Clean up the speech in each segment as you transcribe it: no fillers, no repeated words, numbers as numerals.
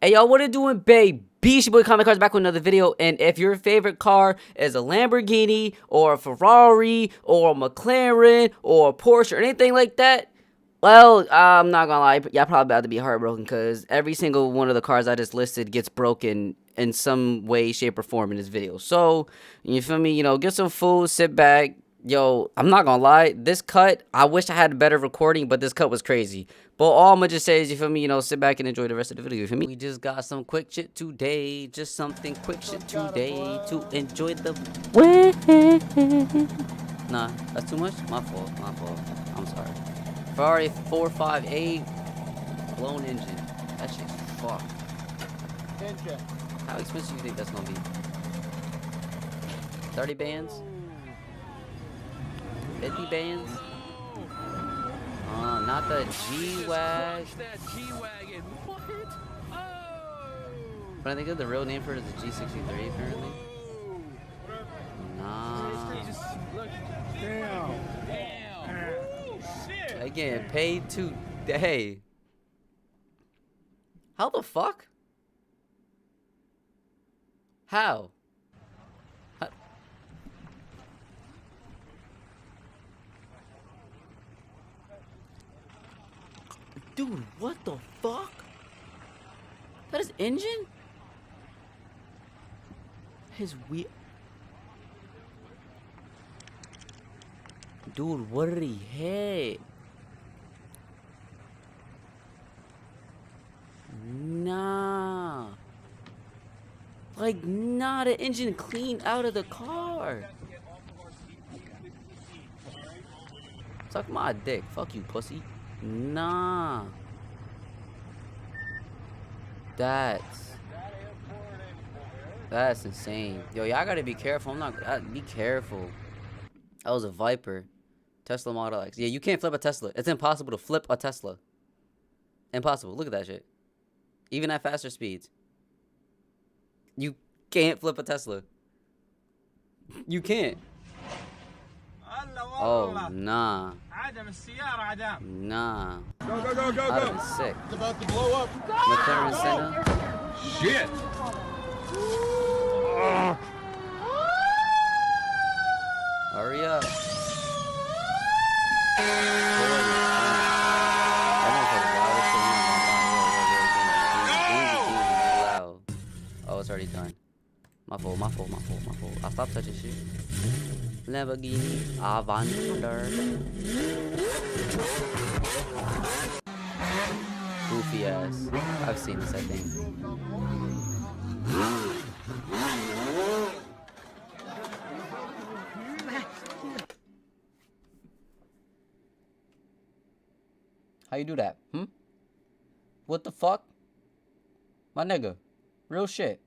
Hey, y'all, what it doing, babe? It's your boy Comic Cars back with another video. And if your favorite car is a Lamborghini or a Ferrari or a McLaren or a Porsche or anything like that, well, I'm not gonna lie, y'all probably about to be heartbroken because every single one of the cars I just listed gets broken in some way, shape, or form in this video. So, you feel me? You know, get some food, sit back. Yo, I'm not gonna lie, this cut, I wish I had a better recording, but this cut was crazy. But all I'm gonna just say is, you feel me, you know, sit back and enjoy the rest of the video, you feel me? We just got some quick shit today, just something quick shit today to enjoy the way. Nah, that's too much? My fault, I'm sorry. Ferrari 458, blown engine. That shit's fucked. Engine. How expensive do you think that's gonna be? 30 bands? 50 bands? Not the G-Wag. But I think the real name for it is the G63, apparently. Nah. Damn. I getting paid today. How the fuck? How? Dude, what the fuck? That is engine? His wheel. Dude, what did he hit? Nah. Like, nah, the engine clean out of the car. Suck my dick. Fuck you, pussy. Nah. That's insane. Yo, y'all gotta be careful. Be careful. That was a Viper. Tesla Model X. Yeah, you can't flip a Tesla. It's impossible to flip a Tesla. Impossible. Look at that shit. Even at faster speeds. You can't flip a Tesla. You can't. Oh, nah. Nah. Go. I'd be sick. It's about to blow up. McLaren Senna. Shit. Hurry up. Oh, it's already done. My fault. I'll stop touching shit. Lamborghini Aventador. Goofy ass. I've seen this, I think. How you do that? What the fuck? My nigga. Real shit.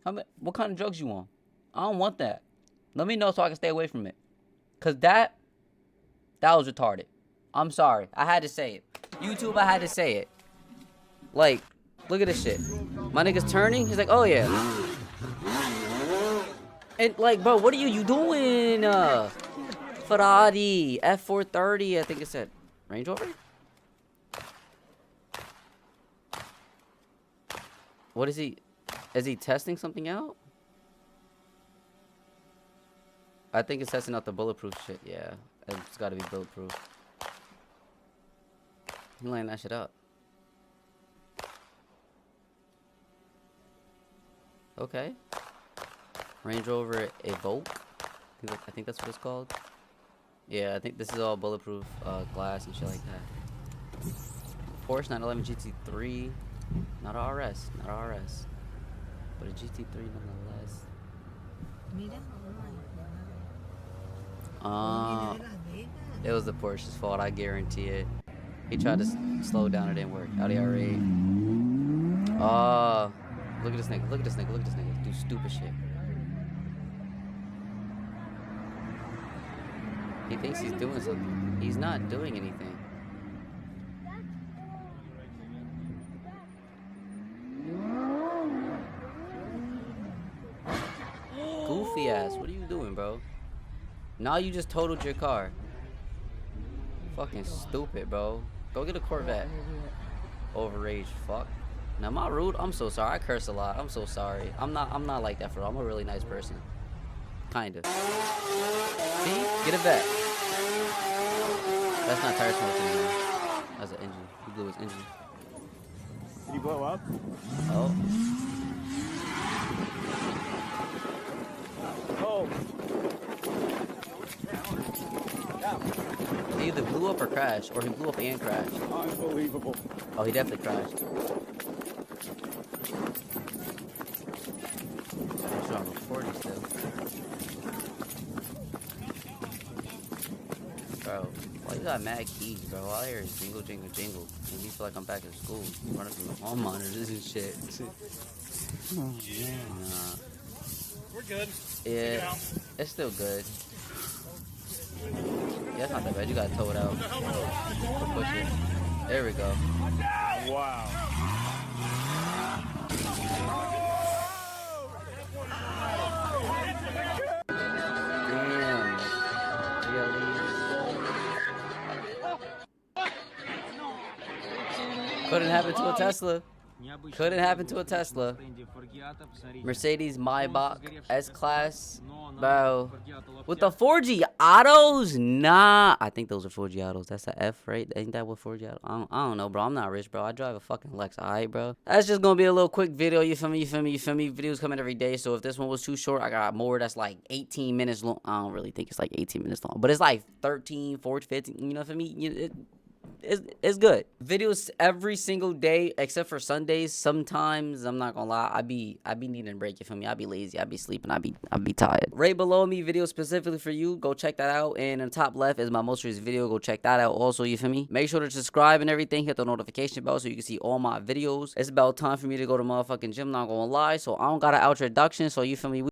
What kind of drugs you want? I don't want that. Let me know so I can stay away from it. Cause that was retarded. I'm sorry. I had to say it. YouTube, I had to say it. Like, look at this shit. My nigga's turning. He's like, oh yeah. And like, bro, what are you doing? Ferrari F430. I think it said Range Rover. What is he? Is he testing something out? I think it's testing out the bulletproof shit. Yeah, it's got to be bulletproof. He laying that shit up. Okay. Range Rover Evoque. I think that's what it's called. Yeah, I think this is all bulletproof glass and shit like that. Porsche 911 GT3. Not a RS. But a GT3 nonetheless. It was the Porsche's fault, I guarantee it. He tried to slow down, it didn't work. Audi R8. Look at this nigga. Do stupid shit. He thinks he's doing something. He's not doing anything. Goofy ass, what are you doing, bro? Now you just totaled your car. Fucking stupid, bro. Go get a Corvette. Overaged fuck. Now, am I rude? I'm so sorry. I curse a lot. I'm so sorry. I'm not like that for real. I'm a really nice person. Kinda. See? Get it back. That's not tire smoke anymore. That's an engine. He blew his engine. Did you blow up? Oh. Oh. He either blew up or crashed, or he blew up and crashed. Unbelievable. Oh, he definitely crashed. I'm sure I'm recording still. Bro, why you got mad keys, bro? All I hear is jingle, jingle, jingle. Make me feel like I'm back at school. Running from the home monitors and shit. Nah. We're good. Yeah, it's still good. Yeah, it's not that bad. You gotta tow it out. Or push it. There we go. Wow. Damn. Really? Couldn't happen to a Tesla. Couldn't happen to a Tesla. Mercedes Maybach S-Class. Bro. With the 4G autos? Nah. I think those are 4G autos. That's a F, right? Ain't that what 4G autos? I don't know, bro. I'm not rich, bro. I drive a fucking Lex, alright, bro? That's just gonna be a little quick video. You feel me? You feel me? You feel me? Videos coming every day. So if this one was too short, I got more that's like 18 minutes long. I don't really think it's like 18 minutes long. But it's like 13, 14, 15. You know what I mean? It's good. Videos every single day except for Sundays. Sometimes I'm not gonna lie, I be needing a break. You feel me? I be lazy. I be sleeping. I be tired. Right below me, video specifically for you. Go check that out. And in the top left is my most recent video. Go check that out. Also, you feel me? Make sure to subscribe and everything. Hit the notification bell so you can see all my videos. It's about time for me to go to motherfucking gym. Not gonna lie. So I don't got an introduction. So you feel me?